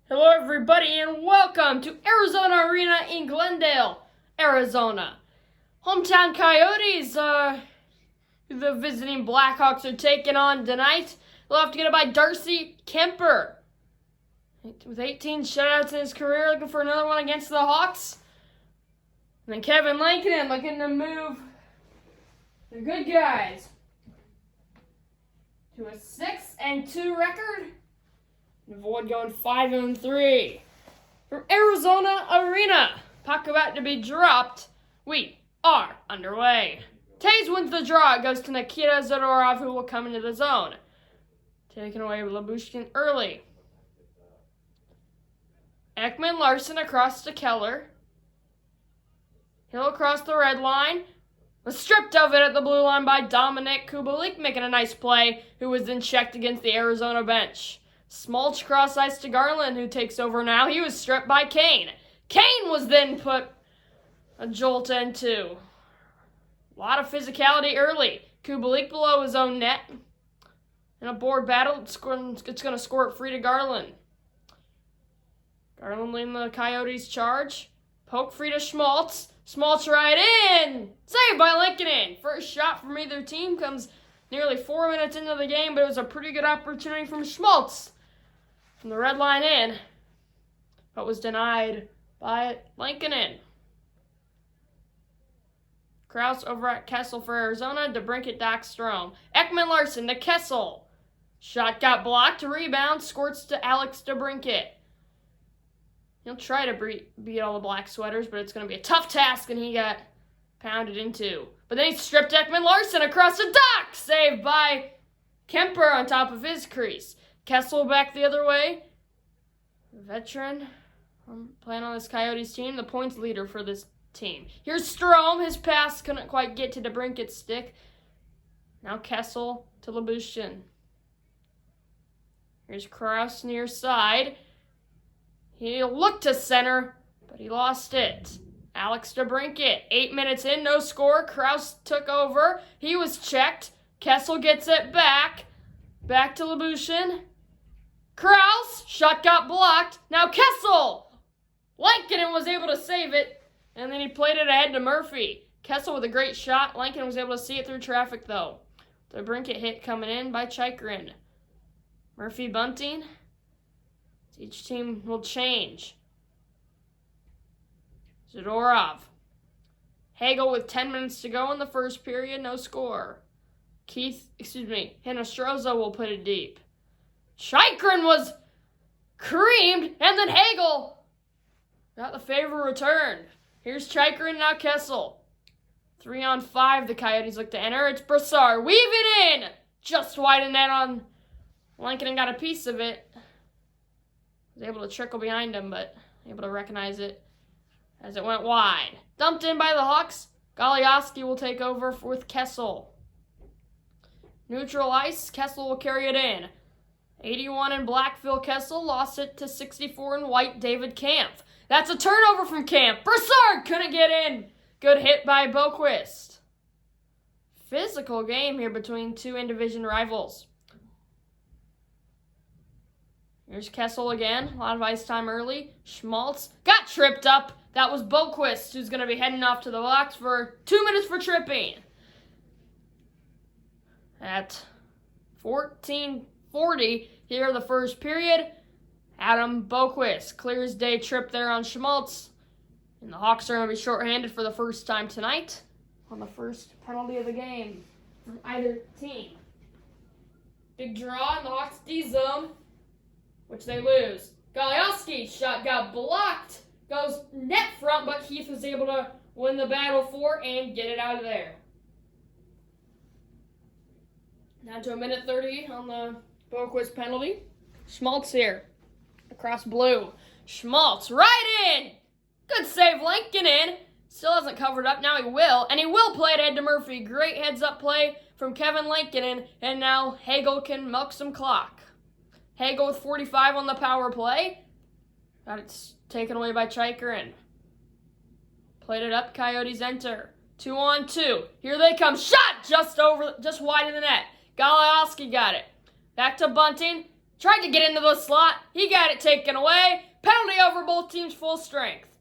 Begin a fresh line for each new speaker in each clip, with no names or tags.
Hello everybody and welcome to Arizona Arena in Glendale, Arizona. Hometown Coyotes, the visiting Blackhawks are taking on tonight. They'll have to get it by Darcy Kemper. With 18 shutouts in his career, looking for another one against the Hawks. And then Kevin Lankinen looking to move the good guys to a 6-2 record. Avoid going 5-3. From Arizona Arena, puck about to be dropped. We are underway. Taves wins the draw. It goes to Nikita Zadorov, who will come into the zone. Taking away Labushkin early. Ekman Larson across to Keller. He'll across the red line. Was stripped of it at the blue line by Dominic Kubalik, making a nice play, who was then checked against the Arizona bench. Smolch cross ice to Garland, who takes over now. He was stripped by Kane. Kane was then put a jolt into. A lot of physicality early. Kubalik below his own net. In a board battle, it's going to score it free to Garland. Garland leading the Coyotes charge. Poke free to Schmaltz. Schmaltz right in. Saved by Lankinen. First shot from either team comes nearly 4 minutes into the game, but it was a pretty good opportunity from Schmaltz from the red line in, but was denied by Lankinen. Krause over at Kessel for Arizona. DeBrincat, Dockstrom. Ekman Larson to Kessel. Shot got blocked. Rebound. Squirts to Alex DeBrincat. He'll try to beat all the black sweaters, but it's going to be a tough task, and he got pounded into. But then he stripped Ekman Larson across the dock. Saved by Kemper on top of his crease. Kessel back the other way. Veteran playing on this Coyotes team. The points leader for this team. Here's Strome. His pass couldn't quite get to DeBrincat's stick. Now Kessel to Labushkin. Here's Krause near side. He'll look to center, but he lost it. Alex DeBrincat, 8 minutes in, no score. Krause took over. He was checked. Kessel gets it back. Back to Labushkin. Krause, shot got blocked. Now Kessel! Lankinen was able to save it, and then he played it ahead to Murphy. Kessel with a great shot. Lankinen was able to see it through traffic, though. The DeBrincat hit coming in by Chychrun. Murphy bunting. Each team will change. Zadorov. Hagel with 10 minutes to go in the first period, no score. Hinostroza will put it deep. Chychrun was creamed, and then Hagel got the favor returned. Here's Chychrun, now Kessel. 3-on-5, the Coyotes look to enter. It's Brassard. Weave it in! Just wide of net on Lankinen, got a piece of it. Was able to trickle behind him, but able to recognize it as it went wide. Dumped in by the Hawks. Goliaski will take over with Kessel. Neutral ice, Kessel will carry it in. 81 in Blackville, Kessel lost it to 64 in white, David Kampf. That's a turnover from Kampf. Brassard couldn't get in. Good hit by Boquist. Physical game here between two in-division rivals. Here's Kessel again. A lot of ice time early. Schmaltz got tripped up. That was Boquist, who's going to be heading off to the box for 2 minutes for tripping. At 14:40 here the first period, Adam Boquist clears day trip there on Schmaltz. And the Hawks are going to be shorthanded for the first time tonight on the first penalty of the game from either team. Big draw in the Hawks D zone, which they lose. Goliaski's shot got blocked. Goes net front, but Heath was able to win the battle for and get it out of there. Now to a minute 30 on the Boquist penalty. Schmaltz here. Across blue. Schmaltz right in! Good save, Lankinen. Still hasn't covered up. Now he will. And he will play it ahead to Murphy. Great heads-up play from Kevin Lankinen. And now Hagel can milk some clock. Hagel with 45 on the power play. Got it taken away by Chychrun. Played it up. Coyotes enter. 2-on-2. Here they come. Shot just wide of the net. Goliaski got it. Back to Bunting. Tried to get into the slot. He got it taken away. Penalty over both teams' full strength.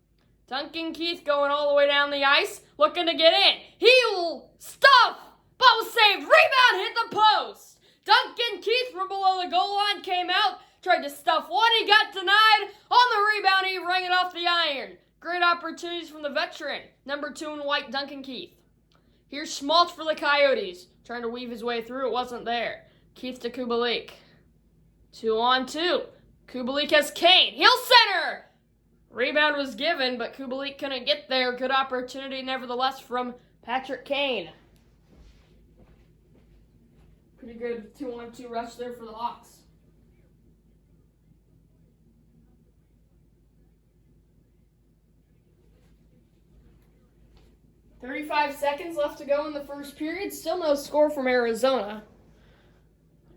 Duncan Keith going all the way down the ice, looking to get in. He'll stuff, but was saved. Rebound hit the post. Duncan Keith from below the goal line came out, tried to stuff one. He got denied. On the rebound, he rang it off the iron. Great opportunities from the veteran, number 2 in white, Duncan Keith. Here's Schmaltz for the Coyotes, trying to weave his way through. It wasn't there. Keith to Kubalik. 2-on-2. Kubalik has Kane. He'll center. Rebound was given, but Kubalik couldn't get there. Good opportunity, nevertheless, from Patrick Kane. Pretty good 2-on-2 rush there for the Hawks. "35 seconds left to go in the first period. Still no score from Arizona.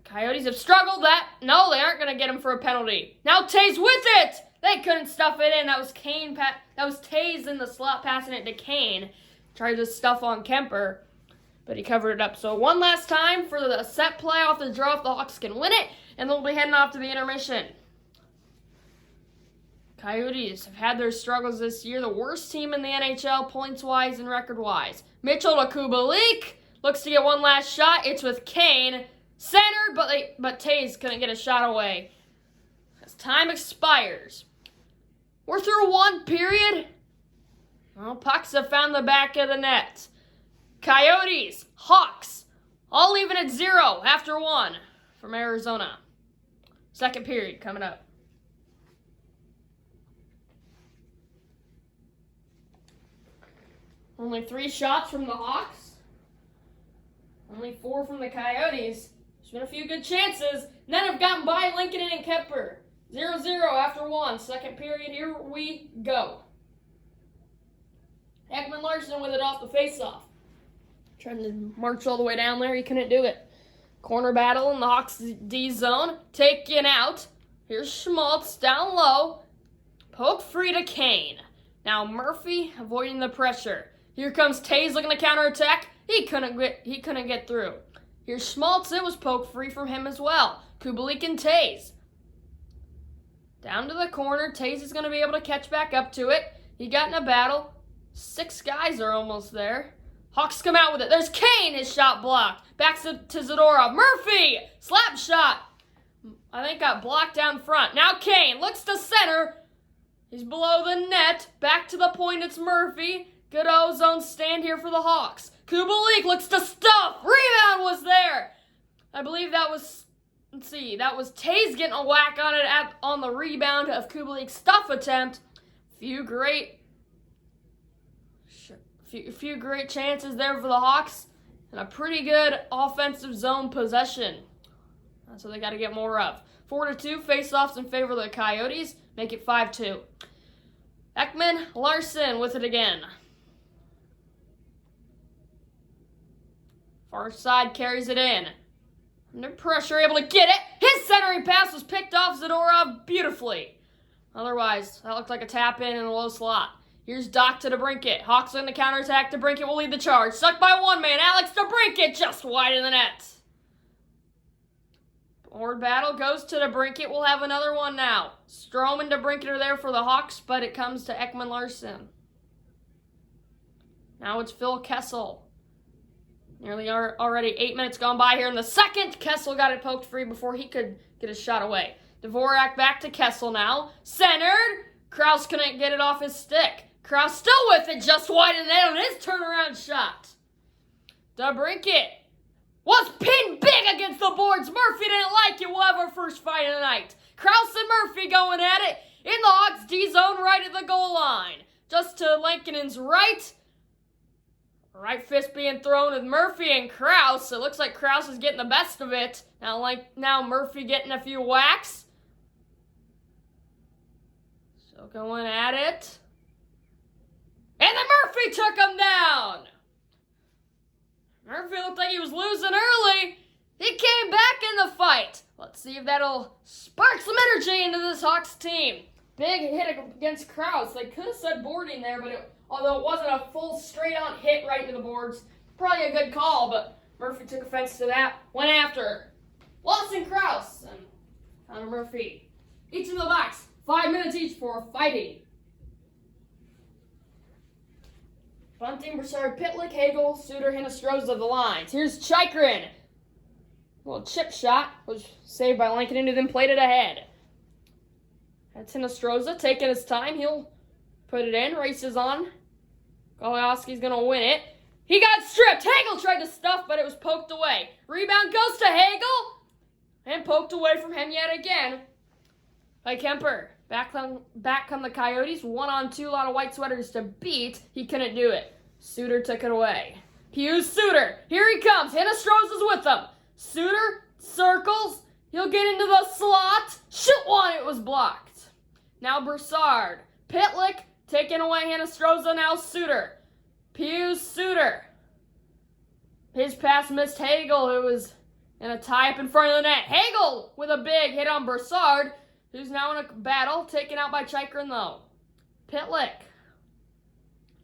Coyotes have struggled No, they aren't going to get him for a penalty. Now Taze with it. They couldn't stuff it in. That was Kane. That was Taze in the slot passing it to Kane. Tried to stuff on Kemper, but he covered it up. So one last time for the set play off the draw if the Hawks can win it, and they'll be heading off to the intermission. Coyotes have had their struggles this year. The worst team in the NHL points-wise and record-wise. Mitchell to Kubalik. Looks to get one last shot. It's with Kane. Centered, but Taze couldn't get a shot away. As time expires. We're through one period. Well, pucks have found the back of the net. Coyotes, Hawks, all even at 0 after 1 from Arizona. Second period coming up. Only 3 shots from the Hawks. Only 4 from the Coyotes. There's been a few good chances. None have gotten by Lincoln and Kemper. 0-0 after 1. Second period, here we go. Ekman Larson with it off the faceoff. Trying to march all the way down there. He couldn't do it. Corner battle in the Hawks D zone. Taken out. Here's Schmaltz down low. Poke free to Kane. Now Murphy avoiding the pressure. Here comes Taze looking to counterattack. He couldn't get through. Here's Schmaltz. It was poke free from him as well. Kubalik and Taze. Down to the corner. Taze is going to be able to catch back up to it. He got in a battle. 6 guys are almost there. Hawks come out with it. There's Kane. His shot blocked. Back to Zadorov. Murphy. Slap shot. I think got blocked down front. Now Kane looks to center. He's below the net. Back to the point. It's Murphy. Good O-zone stand here for the Hawks. Kubalik looks to stuff. Rebound was there. I believe that was, that was Taze getting a whack on it on the rebound of Kubalik's stuff attempt. Few great chances there for the Hawks. And a pretty good offensive zone possession. That's what they got to get more of. 4-2 face-offs in favor of the Coyotes. Make it 5-2. Ekman Larson with it again. Far side carries it in. Under pressure, able to get it. His centering pass was picked off Zadorov beautifully. Otherwise, that looked like a tap in a low slot. Here's Doc to DeBrincat. Hawks on the counterattack. DeBrincat will lead the charge. Stuck by one man. Alex DeBrincat just wide in the net. Board battle goes to DeBrincat. We'll have another one now. Strome and DeBrincat are there for the Hawks, but it comes to Ekman Larson. Now it's Phil Kessel. Nearly already 8 minutes gone by here in the second. Kessel got it poked free before he could get his shot away. Dvorak back to Kessel now. Centered. Krause couldn't get it off his stick. Krause still with it, just wide in the net on his turnaround shot. DeBrincat was pinned big against the boards. Murphy didn't like it. We'll have our first fight of the night. Krause and Murphy going at it in the Hawks D zone right at the goal line. Just to Lankinen's right. Right fist being thrown with Murphy and Krause. It looks like Krause is getting the best of it. Now Murphy getting a few whacks. So going at it. And then Murphy took him down. Murphy looked like he was losing early. He came back in the fight. Let's see if that'll spark some energy into this Hawks team. Big hit against Krause. They could have said boarding there, but although it wasn't a full straight-on hit right into the boards, probably a good call, but Murphy took offense to that. Went after Lawson Krause and Connor Murphy. Each in the box. 5 minutes each for fighting. Bunting, Broussard, Pitlick, Hagel, Suter, Hinostroza the lines. Here's Chychrun. Well, chip shot was saved by Lankinen, who then played it ahead. That's Hinostroza taking his time. He'll put it in. Races on. Goliowski's going to win it. He got stripped. Hagel tried to stuff, but it was poked away. Rebound goes to Hagel. And poked away from him yet again by Kemper. Back come the Coyotes. 1-on-2, a lot of white sweaters to beat. He couldn't do it. Suter took it away. Hughes Suter. Here he comes. Hinostroza's with him. Suter circles. He'll get into the slot. Shoot one. It was blocked. Now Broussard. Pitlick taking away Hinostroza. Now Suter. Hughes Suter. His pass missed Hagel, who was in a tie-up in front of the net. Hagel with a big hit on Broussard, who's now in a battle, taken out by Chychrun, though. Pitlick.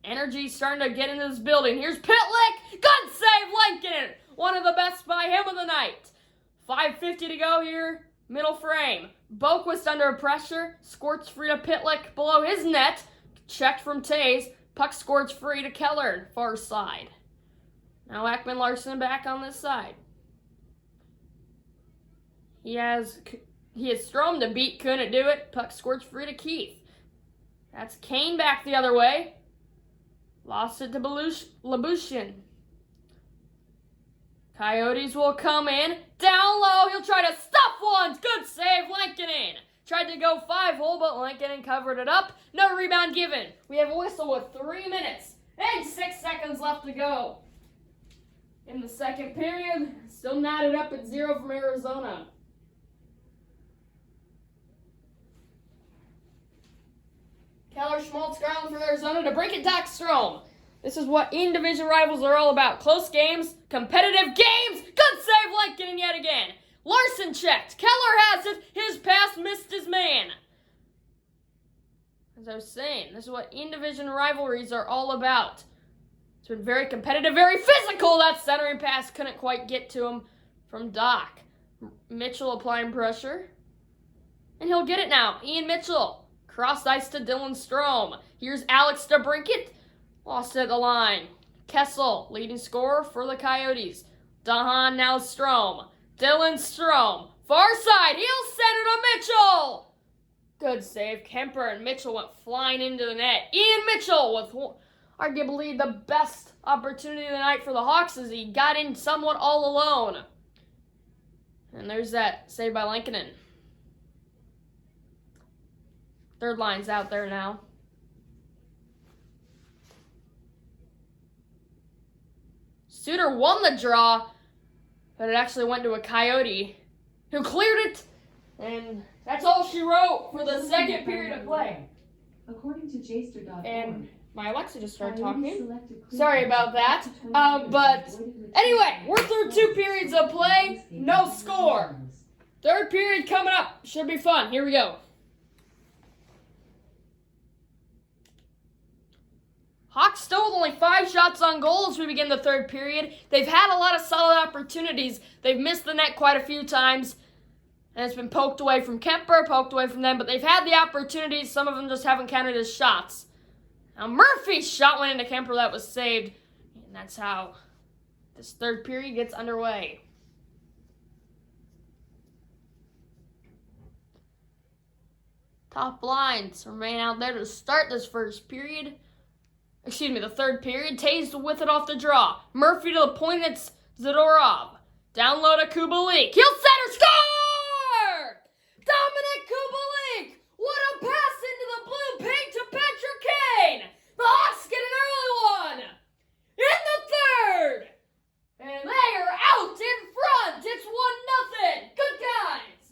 Energy starting to get into this building. Here's Pitlick. Good save, Lankinen. One of the best by him of the night. 5:50 to go here. Middle frame. Boquist under pressure. Squirts free to Pitlick below his net. Checked from Taves. Puck squirts free to Keller, far side. Now Ekman Larson back on this side. He has Strome to beat, couldn't do it. Puck squirts free to Keith. That's Kane back the other way. Lost it to Labushin. Coyotes will come in. Down low, he'll try to stuff one. Good save, Lankinen. Tried to go 5-hole, but Lankinen covered it up. No rebound given. We have a whistle with 3 minutes and 6 seconds left to go. In the second period, still knotted up at 0 from Arizona. Keller, Schmaltz, Garland for Arizona to break it back Strome. This is what in-division rivals are all about. Close games, competitive games. Good save, Lankinen yet again. Larson checked. Keller has it. His pass missed his man. As I was saying, this is what in-division rivalries are all about. It's been very competitive, very physical. That centering pass couldn't quite get to him from Doc. Mitchell applying pressure. And he'll get it now. Ian Mitchell. Cross ice to Dylan Strome. Here's Alex DeBrincat. Lost at the line. Kessel, leading scorer for the Coyotes. Dahan now Strome. Dylan Strome. Far side. He'll send it to Mitchell. Good save. Kemper and Mitchell went flying into the net. Ian Mitchell with arguably the best opportunity of the night for the Hawks as he got in somewhat all alone. And there's that save by Lankinen. Third line's out there now. Suter won the draw, but it actually went to a Coyote who cleared it, and that's all she wrote for the second period of play.
According to Jster.org,
and my Alexa just started talking. Sorry about that. But anyway, we're through 2 periods of play, no score. Third period coming up. Should be fun. Here we go. Hawks still with only 5 shots on goal as we begin the third period. They've had a lot of solid opportunities. They've missed the net quite a few times. And it's been poked away from Kemper, poked away from them. But they've had the opportunities. Some of them just haven't counted as shots. Now Murphy's shot went into Kemper. That was saved. And that's how this third period gets underway. Top lines remain out there to start this first period. The third period. Taves with it off the draw. Murphy to the point. It's Zadorov. Down low to Kubalik. He'll center. Score! Dominic Kubalik! What a pass into the blue paint to Patrick Kane! The Hawks get an early one! In the third! And they are out in front! It's 1-0! Good guys!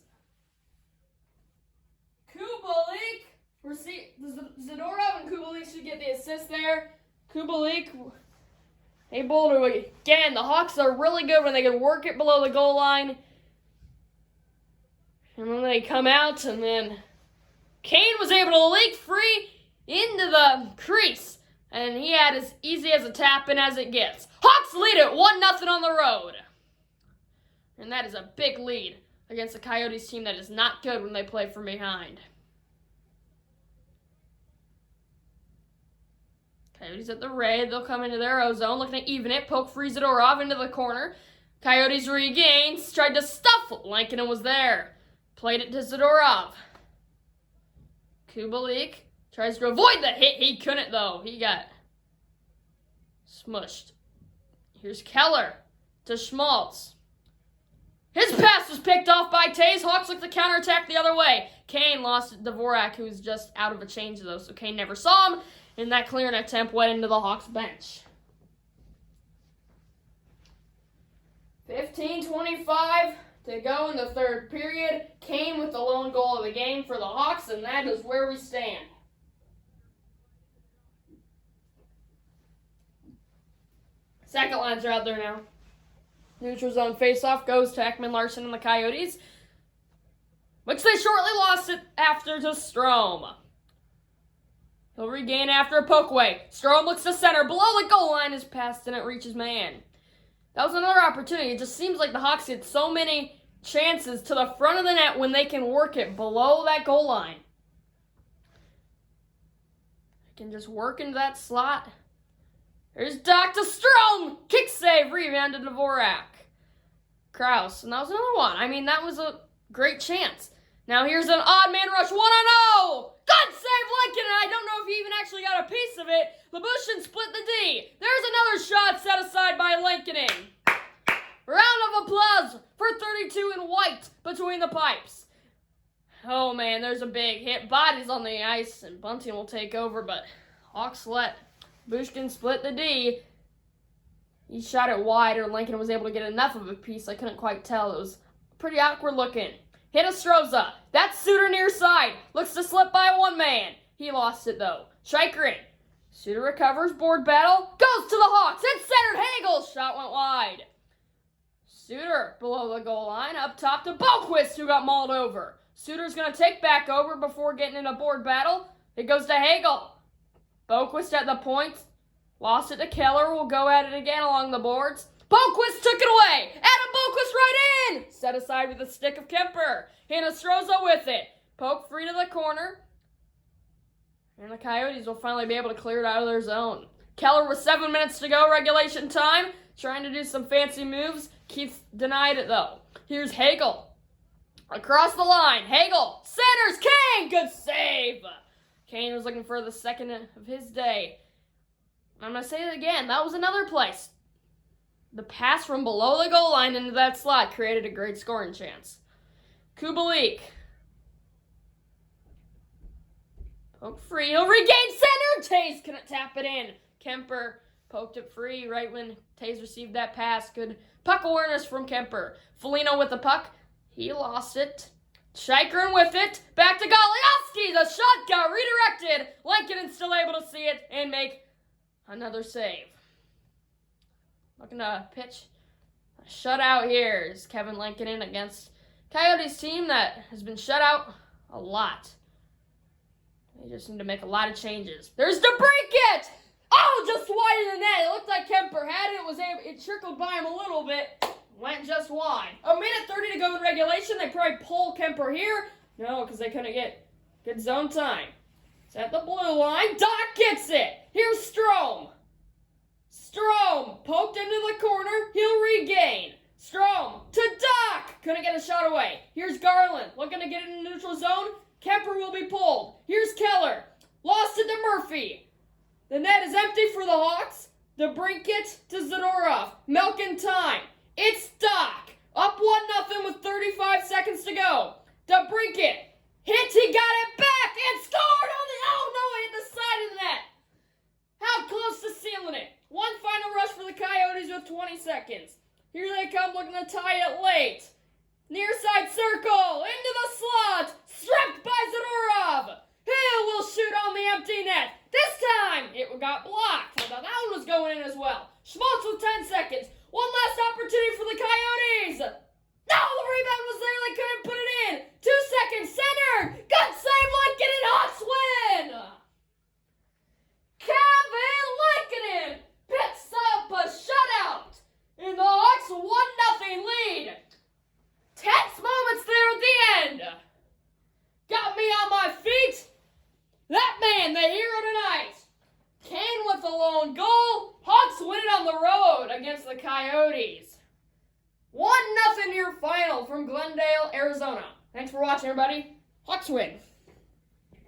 Kubalik. Zadorov and Kubalik should get the assist there. Kubalik able to, again, the Hawks are really good when they can work it below the goal line. And then they come out, and then Kane was able to leak free into the crease. And he had as easy as a tap in as it gets. Hawks lead it 1-0 on the road. And that is a big lead. against the Coyotes team that is not good when they play from behind. Coyotes at the raid. They'll come into their O-zone, looking to even it. Poke free Zadorov into the corner. Coyotes regains. Tried to stuff. Lankinen was there. Played it to Zadorov. Kubalik tries to avoid the hit. He couldn't, though. He got smushed. Here's Keller to Schmaltz. His pass was picked off by Tays. Hawks look to counterattack the other way. Kane lost Dvorak, who's just out of a change, though, so Kane never saw him. And that clearing attempt went into the Hawks bench. 15:25 to go in the third period. Kane with the lone goal of the game for the Hawks, and that is where we stand. Second lines are out there now. Neutral zone faceoff goes to Ekman Larson and the Coyotes, which they shortly lost it after to Strome. He'll regain after a poke away. Strome looks to center. Below the goal line, his pass didn't reach his man. That was another opportunity. It just seems like the Hawks get so many chances to the front of the net when they can work it below that goal line. They can just work into that slot. There's Dr. Strome! Kick save, rebound to Dvorak. Krause, and that was another one. I mean, that was a great chance. Now here's an odd man rush, 1-0! Good save, Lincoln, and I don't know if he even actually got a piece of it. Labushin split the D. There's another shot set aside by Lincoln. Round of applause for 32 in white between the pipes. Oh man, there's a big hit. Bodies on the ice, and Bunting will take over, but Hawks let Bushkin split the D. He shot it wide, or Lincoln was able to get enough of a piece. I couldn't quite tell. It was pretty awkward looking. Hit Astroza. That's Suter near side. Looks to slip by one man. He lost it, though. Chychrun. Suter recovers. Board battle. Goes to the Hawks. It's centered. Hagel's shot went wide. Suter below the goal line. Up top to Boquist, who got mauled over. Suter's going to take back over before getting in a board battle. It goes to Hagel. Boquist at the point. Lost it to Keller. Will go at it again along the boards. Boquist took it away. Adam Boquist right in. Set aside with the stick of Kemper. Hinostroza with it. Poke free to the corner. And the Coyotes will finally be able to clear it out of their zone. Keller with 7 minutes to go, regulation time. Trying to do some fancy moves. Keith denied it, though. Here's Hagel. Across the line. Hagel. Centers. Kane. Good save. Kane was looking for the second of his day. I'm going to say it again. That was another place. The pass from below the goal line into that slot created a great scoring chance. Kubalik. Poke free. He'll regain center. Tays couldn't tap it in. Kemper poked it free right when Tays received that pass. Good puck awareness from Kemper. Foligno with the puck. He lost it. Chychrun with it. Back to Goliowski. The shot got redirected. Lankinen still able to see it and make another save. Looking to pitch a shutout here is Kevin Lankinen against Coyotes team that has been shut out a lot. They just need to make a lot of changes. There's DeBrincat! Oh, just wide of the net. It looked like Kemper had it. It trickled by him a little bit. Went just wide. A minute 30 to go in regulation. They probably pull Kemper here. No, because they couldn't get good zone time. It's at the blue line. Doc gets it. Here's Strome. Strome poked into the corner. He'll regain. Strome to Doc. Couldn't get a shot away. Here's Garland looking to get in the neutral zone. Kemper will be pulled. Here's Keller. Lost it to Murphy. The net is empty for the Hawks. DeBrincat to Zadorov. Milking time. It's Doc. Up 1-0 with 35 seconds to go. DeBrincat. Hit. He got it back and scored on the... Oh, no, it hit the side of the net. How close to sealing it. One final rush for the Coyotes with 20 seconds. Here they come looking to tie it late. Near side circle. Into the slot. Stripped by Zadorov. Hill will shoot on the empty net. This time, it got blocked. I thought that one was going in as well. Schmaltz with 10 seconds. One last opportunity for the Coyotes. No, the rebound was there. They couldn't put it in. 2 seconds. Center. Good save. Lincoln and Hawks win. Kevin Lankinen picks up a shutout. And the Hawks 1-0 lead. Tense moments lone goal. Hawks win it on the road against the Coyotes. 1-0 your final from Glendale, Arizona. Thanks for watching, everybody. Hawks win.